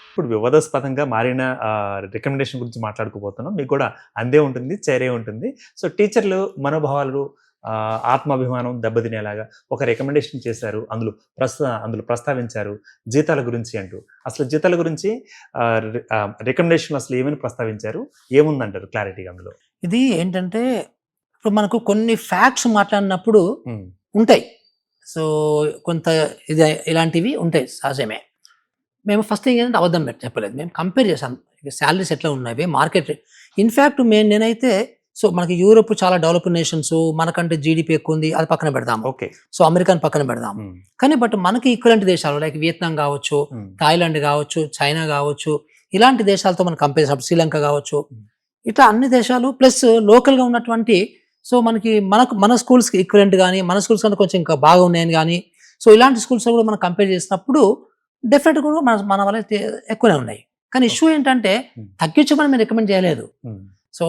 ఇప్పుడు వివాదాస్పదంగా మారిన రికమెండేషన్ గురించి మాట్లాడుకోబోతున్నాం. మీకు కూడా అందే ఉంటుంది, చేరే ఉంటుంది. సో టీచర్లు మనోభావాలు, ఆత్మాభిమానం దెబ్బతినేలాగా ఒక రికమెండేషన్ చేశారు. అందులో ప్రస్తావించారు జీతాల గురించి అంటూ. అసలు జీతాల గురించి రికమెండేషన్‌లో అసలు ఏమని ప్రస్తావించారు? ఏముందంటారు క్లారిటీగా అందులో? ఇది ఏంటంటే, ఇప్పుడు మనకు కొన్ని ఫ్యాక్ట్స్ మాట్లాడినప్పుడు హ్మ్. ఉంటాయి. సో, కొంత ఇలాంటివి ఉంటాయి సహజమే. మేము ఫస్ట్ థింగ్ ఏంటంటే అబద్ధం చెప్పలేదు. మేము కంపేర్ చేసాం. సాలరీస్ ఎట్లా ఉన్నవి, మార్కెట్ ఇన్‌ఫాక్ట్ నేనైతే సో, మనకి యూరోప్ చాలా డెవలప్డ్ నేషన్స్, మనకంటే జీడీపీ ఎక్కువ ఉంది, అది పక్కన పెడదాము. ఓకే. సో, అమెరికాని పక్కన పెడదాము. హ్మ్. కానీ బట్ మనకి ఈక్వలెంట్ దేశాలు లైక్ వియత్నాం కావచ్చు, హ్మ్. థాయిలాండ్ కావచ్చు, చైనా కావచ్చు, ఇలాంటి దేశాలతో మనం కంపేర్ చేసినప్పుడు శ్రీలంక కావచ్చు, ఇట్లా అన్ని దేశాలు ప్లస్ లోకల్‌గా ఉన్నటువంటి సో, మన స్కూల్స్‌కి ఈక్వలెంట్ గాని, మన స్కూల్స్ కంటే కొంచెం ఇంకా బాగా ఉన్నాయని గాని, సో, ఇలాంటి స్కూల్స్‌లో కూడా మనం కంపేర్ చేసినప్పుడు డెఫినెట్‌గా కూడా మన వల్ల ఎక్కువనే ఉన్నాయి. కానీ ఇష్యూ ఏంటంటే తగ్గించమని మేము రికమెండ్ చేయలేదు. హ్మ్. సో,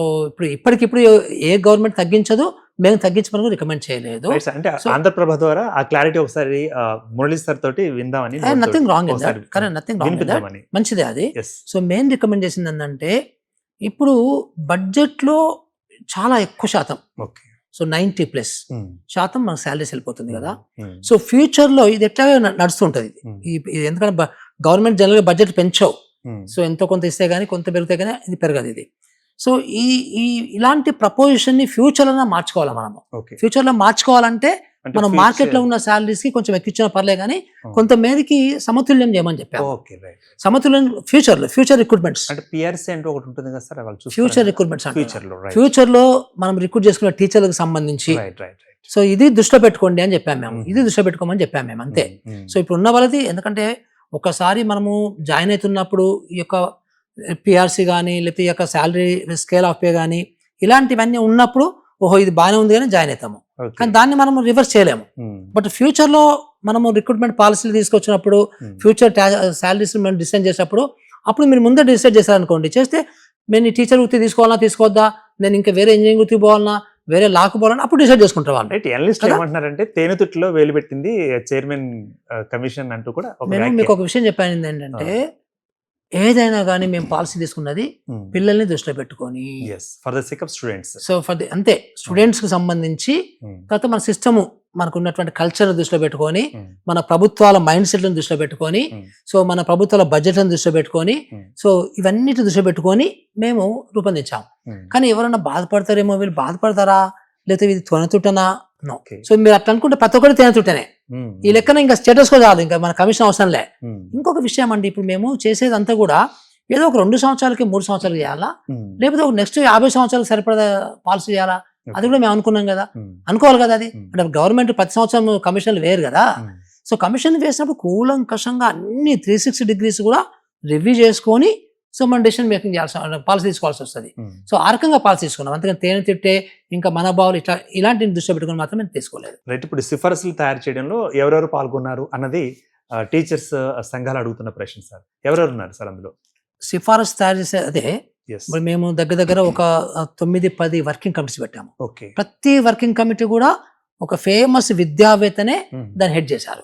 ఇప్పటికిప్పుడు ఏ గవర్నమెంట్ తగ్గించదు, మేము తగ్గించమని కూడా రికమెండ్ చేయలేదు. Right sir. అంటే ఆంధ్రప్రభ ద్వారా ఆ క్లారిటీ ఒకసారి మురళీ సార్ తోటి విందామని nothing wrong in that. Correct, nothing wrong in that. వినిపిద్దామని. మంచిదే అది. యెస్. సో, మేము రికమెండ్ చేసింది ఏంటంటే, ఇప్పుడు బడ్జెట్‌లో చాలా ఎక్కువ శాతం, ఓకే. సో 90+ హ్మ్. శాతం మనకు సాలరీస్ వెళ్ళిపోతుంది కదా. హ్మ్. సో, ఫ్యూచర్‌లో ఇది ఎట్లాగే నడుస్తుంటది. ఇది ఎందుకంటే గవర్నమెంట్ జనరల్‌గా బడ్జెట్ పెంచవు. హ్మ్. సో, ఎంతో కొంత ఇస్తే గానీ, కొంత పెరిగితే గానీ ఇది పెరగదు ఇది. సో, ఇలాంటి ప్రపోజిషన్‌ని ఫ్యూచర్‌లో మార్చుకోవాలి మనము. ఓకే. ఫ్యూచర్‌లో మార్చుకోవాలంటే అంటే మనం మార్కెట్‌లో ఉన్న సాలరీస్‌కి కొంచెం ఎక్కించినా పర్లే గానీ, కొంత మేరకి సమతుల్యం చేయమని చెప్పాము. ఓకే. రైట్. సమతుల్యం ఫ్యూచర్ రిక్రూట్మెంట్స్, అంటే పిఆర్సీ అంటూ ఒకటి ఉంటుంది కదా సార్, వాళ్ళు చూస్తారా? ఫ్యూచర్ రిక్రూట్మెంట్స్ అంటారు. ఫ్యూచర్‌లో. రైట్. ఫ్యూచర్‌లో మనం రిక్రూట్ చేసుకునే టీచర్లకు సంబంధించి రైట్. సో, ఇది దృష్టిలో పెట్టుకోండి అని చెప్పాము మేము. ఇది దృష్టిలో పెట్టుకోమని చెప్పాము మేము అంతే. సో, ఇప్పుడు ఉన్న వాళ్ళది ఎందుకంటే ఒకసారి మనము జాయిన్ అవుతున్నప్పుడు ఈ యొక్క పిఆర్సీ కానీ, లేకపోతే ఈ యొక్క శాలరీ స్కేల్ ఆఫ్ పే కానీ ఇలాంటివన్నీ ఉన్నప్పుడు ఓహో ఇది బాగానే ఉంది అని జాయిన్ అవుతాము. కానీ దాన్ని మనం రివర్స్ చేయలేము. బట్ ఫ్యూచర్లో మనము రిక్రూట్మెంట్ పాలసీలు తీసుకొచ్చినప్పుడు, ఫ్యూచర్ శాలరీస్ మనం డిసైడ్ చేసినప్పుడు, అప్పుడు మీరు ముందే డిసైడ్ చేశారనుకోండి, చేస్తే నేను ఈ టీచర్ వృత్తి తీసుకోవాలా తీసుకోవద్దా, నేను ఇంకా వేరే ఇంజనీరింగ్ వృత్తి పోవాలన్నా, వేరే లాకు పోవాలన్నా అప్పుడు డిసైడ్ చేసుకుంటారు వాళ్ళు. రైట్. ఎనలిస్ట్ ఏమంటున్నారంటే తేనెతుట్లో వేలు పెట్టింది చైర్మన్ కమిషన్ అంటూ కూడా నేను మీకు ఒక విషయం చెప్పాను ఏంటంటే, ఏదైనా కానీ మేము పాలసీ తీసుకున్నది పిల్లల్ని దృష్టిలో పెట్టుకొని, for the sake of students. So అంతే స్టూడెంట్స్ కి సంబంధించి, తర్వాత మన సిస్టమ్ మనకు ఉన్నటువంటి కల్చర్ దృష్టిలో పెట్టుకొని, మన ప్రభుత్వాల మైండ్ సెట్లను దృష్టిలో పెట్టుకొని, సో మన ప్రభుత్వాల బడ్జెట్లను దృష్టిలో పెట్టుకొని, సో ఇవన్నిటి దృష్టిలో పెట్టుకొని మేము రూపొందించాము. కానీ ఎవరైనా బాధపడతారేమో, వీళ్ళు బాధపడతారా లేకపోతే ఇది త్వరతుట్టనా? నో. సో మీరు అట్లా అనుకుంటే ప్రతి ఒక్కటి తేనెతుట్టనే. ఈ లెక్కన ఇంకా స్టేటస్ కూడా చాలు, ఇంకా మన కమిషన్ అవసరంలే. ఇంకొక విషయం అండి, ఇప్పుడు మేము చేసేదంతా కూడా ఏదో ఒక 2 సంవత్సరాలకి 3 సంవత్సరాలు చేయాలా, లేకపోతే ఒక నెక్స్ట్ 50 సంవత్సరాలకు సరిపడా పాలసీ చేయాలా, అది కూడా మేము అనుకున్నాం కదా, అనుకోవాలి కదా. అది అంటే గవర్నమెంట్ ప్రతి సంవత్సరం కమిషన్లు వేరు కదా. సో కమిషన్ వేసినప్పుడు కూలంకషంగా అన్ని 360 degrees కూడా రివ్యూ చేసుకొని, సో మనం డెసిషన్ మేకింగ్ చేయాల్సి, పాలసీ తీసుకోవాల్సి వస్తుంది. సో ఆ రకంగా పాలసీ తీసుకున్నాం. అంతేగాని తేనె తిట్టే ఇంకా మనోభావాలు ఇలాంటి దృష్టి పెట్టుకుని మాత్రం మేము తీసుకోలేదు. రైట్. ఇప్పుడు సిఫారసులు తయారు చేయడంలో ఎవరెవరు పాల్గొన్నారు అన్నది టీచర్స్ సంఘాలు అడుగుతున్న ప్రశ్న సార్. ఎవరెవరు ఉన్నారు సార్ అందులో? సిఫారసు తయారు చేసే అదే మేము దగ్గర ఒక 9-10 వర్కింగ్ కమిటీస్ పెట్టాము. ఓకే. ప్రతి వర్కింగ్ కమిటీ కూడా ఒక ఫేమస్ విద్యావేత్తనే దాన్ని హెడ్ చేశారు.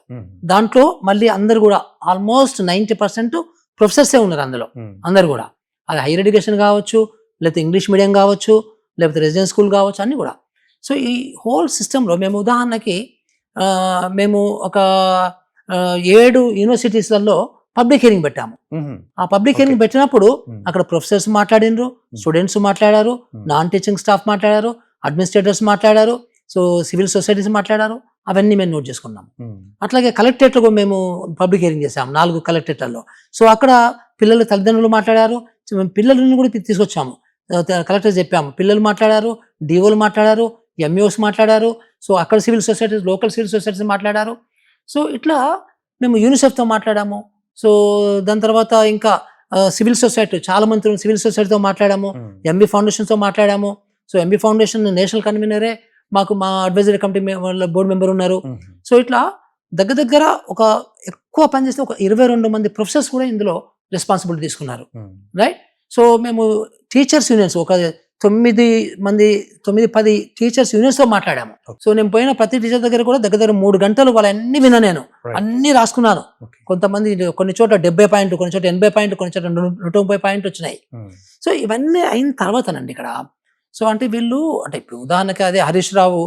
దాంట్లో మళ్ళీ అందరు కూడా ఆల్మోస్ట్ 90% ప్రొఫెసర్సే ఉన్నారు అందులో. అందరు కూడా అది హైయర్ ఎడ్యుకేషన్ కావచ్చు, లేకపోతే ఇంగ్లీష్ మీడియం కావచ్చు, లేకపోతే రెసిడెన్స్ స్కూల్ కావచ్చు, అన్ని కూడా. సో ఈ హోల్ సిస్టంలో మేము ఉదాహరణకి మేము ఒక 7 యూనివర్సిటీస్లలో పబ్లిక్ హియరింగ్ పెట్టాము. ఆ పబ్లిక్ హియరింగ్ పెట్టినప్పుడు అక్కడ ప్రొఫెసర్స్ మాట్లాడినరు, స్టూడెంట్స్ మాట్లాడారు, నాన్ టీచింగ్ స్టాఫ్ మాట్లాడారు, అడ్మినిస్ట్రేటర్స్ మాట్లాడారు, సో సివిల్ సొసైటీస్ మాట్లాడారు. అవన్నీ మేము నోట్ చేసుకున్నాము. అట్లాగే కలెక్టరేట్లో మేము పబ్లిక్ హియరింగ్ చేసాము 4 కలెక్టరేట్లలో. సో అక్కడ పిల్లల తల్లిదండ్రులు మాట్లాడారు, పిల్లలను కూడా తీసుకొచ్చాము, కలెక్టర్ చెప్పాము, పిల్లలు మాట్లాడారు, డిఓలు మాట్లాడారు, ఎంఈఓస్ మాట్లాడారు, సో అక్కడ civil societies, local civil societies మాట్లాడారు. సో ఇట్లా మేము యూనిసెఫ్తో మాట్లాడాము. సో దాని తర్వాత ఇంకా సివిల్ సొసైటీ చాలా మంది సివిల్ సొసైటీతో మాట్లాడాము, ఎంబీ ఫౌండేషన్తో మాట్లాడాము. సో ఎంబీ ఫౌండేషన్ నేషనల్ కన్వీనరే మాకు మా అడ్వైజరీ కమిటీ బోర్డు మెంబర్ ఉన్నారు. సో ఇట్లా దగ్గర ఒక ఎక్కువ పనిచేస్తే ఒక 22 మంది ప్రొఫెసర్స్ కూడా ఇందులో రెస్పాన్సిబిలిటీ తీసుకున్నారు. రైట్. సో మేము టీచర్స్ యూనియన్స్ ఒక 9-10 టీచర్స్ యూనియన్స్ తో మాట్లాడాము. Okay. సో నేను పోయిన ప్రతి టీచర్ దగ్గర కూడా దగ్గర 3 గంటలు వాళ్ళన్నీ విన్నా, నేను Right. అన్ని రాసుకున్నాను. Okay. కొంతమంది కొన్ని చోట్ల 70 పాయింట్లు, కొన్ని చోట్ల 80 పాయింట్లు, కొన్ని చోట్ల 130 పాయింట్లు వచ్చినాయి. సో ఇవన్నీ అయిన తర్వాతనండి ఇక్కడ, సో అంటే వీళ్ళు అంటే ఇప్పుడు ఉదాహరణకి అదే హరీష్ రావు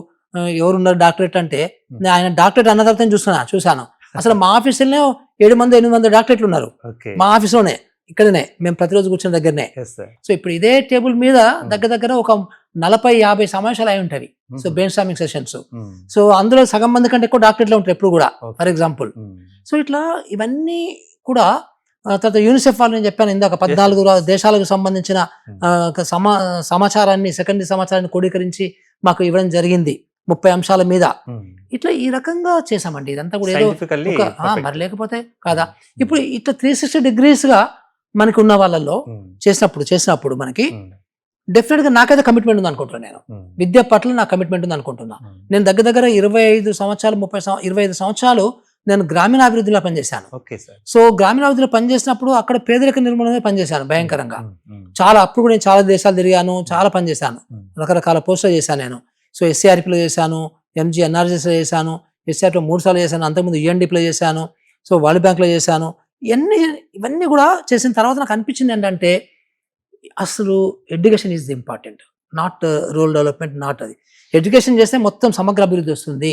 ఎవరున్నారు డాక్టరేట్ అంటే, నేను ఆయన డాక్టరేట్ అన్న తర్వాత చూశాను. అసలు మా ఆఫీసులోనే 700-800 డాక్టరేట్లు ఉన్నారు ఓకే. మా ఆఫీస్లోనే, ఇక్కడనే మేము ప్రతిరోజు కూర్చున్న దగ్గరనే. Yes, sir. సో ఇప్పుడు ఇదే టేబుల్ మీద దగ్గర ఒక 40-50 సమావేశాలు అయి ఉంటాయి. So brain storming sessions. So అందులో సగం మంది కంటే ఎక్కువ డాక్టరేట్లు ఉంటారు ఎప్పుడు కూడా, ఫర్ ఎగ్జాంపుల్. సో ఇట్లా ఇవన్నీ కూడా తర్వాత యూనిసెఫ్ వాళ్ళు నేను చెప్పాను ఇందాక 14 దేశాలకు సంబంధించిన సమాచారాన్ని, సెకండరీ సమాచారాన్ని క్రోడీకరించి మాకు ఇవ్వడం జరిగింది 30 అంశాల మీద. ఇట్లా ఈ రకంగా చేసామండి. ఇదంతా కూడా ఏదో Scientifically మరి లేకపోతే కాదా. ఇప్పుడు ఇట్లా 360 degrees గా మనకి ఉన్న వాళ్ళల్లో చేసినప్పుడు మనకి డెఫినెట్ గా నాకైతే కమిట్మెంట్ ఉంది అనుకుంటున్నాను. నేను విద్య పట్ల నా కమిట్మెంట్ ఉంది అనుకుంటున్నా. నేను దగ్గర 25 సంవత్సరాలు 25 సంవత్సరాలు నేను గ్రామీణాభివృద్ధిలో పనిచేశాను. Okay sir. సో గ్రామీణాభివృద్ధిలో పనిచేసినప్పుడు అక్కడ పేదరిక నిర్మూలన పనిచేశాను భయంకరంగా. చాలా అప్పుడు కూడా నేను చాలా దేశాలు తిరిగాను, చాలా పనిచేశాను, రకరకాల పోస్టులు చేశాను నేను. సో ఎస్సీఆర్పీలో చేశాను, MGNRGSలో చేశాను, ఎస్సీఆర్పీలో 3 సార్లు చేశాను, అంతకుముందు UNDPలో చేశాను, సో వరల్డ్ బ్యాంక్లో చేశాను. ఇవన్నీ కూడా చేసిన తర్వాత నాకు అనిపించింది ఏంటంటే అసలు education is the important, not rural development, not అది. ఎడ్యుకేషన్ చేస్తే మొత్తం సమగ్ర అభివృద్ధి వస్తుంది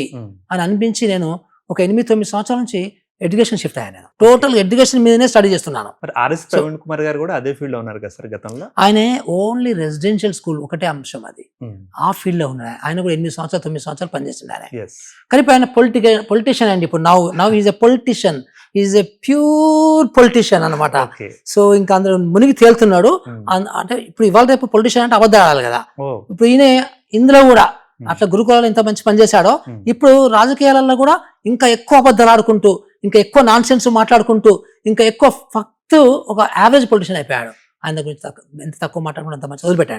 అని అనిపించి నేను ఒక 8-9 సంవత్సరాల నుంచి ఎడ్యుకేషన్ షిఫ్ట్ అయ్యాను. నేను టోటల్ ఎడ్యుకేషన్ మీదనే స్టడీ చేస్తున్నాను. మరి ఆర్ఎస్ ప్రవీణ్ కుమార్ గారు కూడా అదే ఫీల్డ్ లో ఉన్నారు కదా సార్ గతంలో? ఆయన ఓన్లీ రెసిడెన్షియల్ స్కూల్ ఒకటే అంశం, అది ఆ ఫీల్డ్ లో ఉన్నాడు. ఆయన కూడా 9 సంవత్సరాలు పనిచేస్తుంది ఆయన. కానీ ఇప్పుడు ఆయన పొలిటీషియన్ అండి. ఇప్పుడు now is a politician, is a pure politician అనమాట. సో ఇంకా అందరూ మునిగి తేలుతున్నాడు. అంటే ఇప్పుడు ఇవాళ రేపు పొలిటీషియన్ అంటే అబద్ధాలు ఆడాలి కదా. ఇప్పుడు ఈయన ఇందులో కూడా అట్లా గురుకులాలు ఎంత మంచి పని చేశాడో, ఇప్పుడు రాజకీయాలలో కూడా ఇంకా ఎక్కువ అబద్ధాలు ఆడుకుంటూ, ఇంకా ఎక్కువ నాన్ సెన్స్ మాట్లాడుకుంటూ, ఇంకా ఎక్కువ ఫక్త్ ఒక యావరేజ్ పొలిటీషియన్ అయిపోయాడు. ఆయన గురించి ఎంత తక్కువ మాట్లాడుకుంటే అంత మంచి వదిలిపెట్టండి.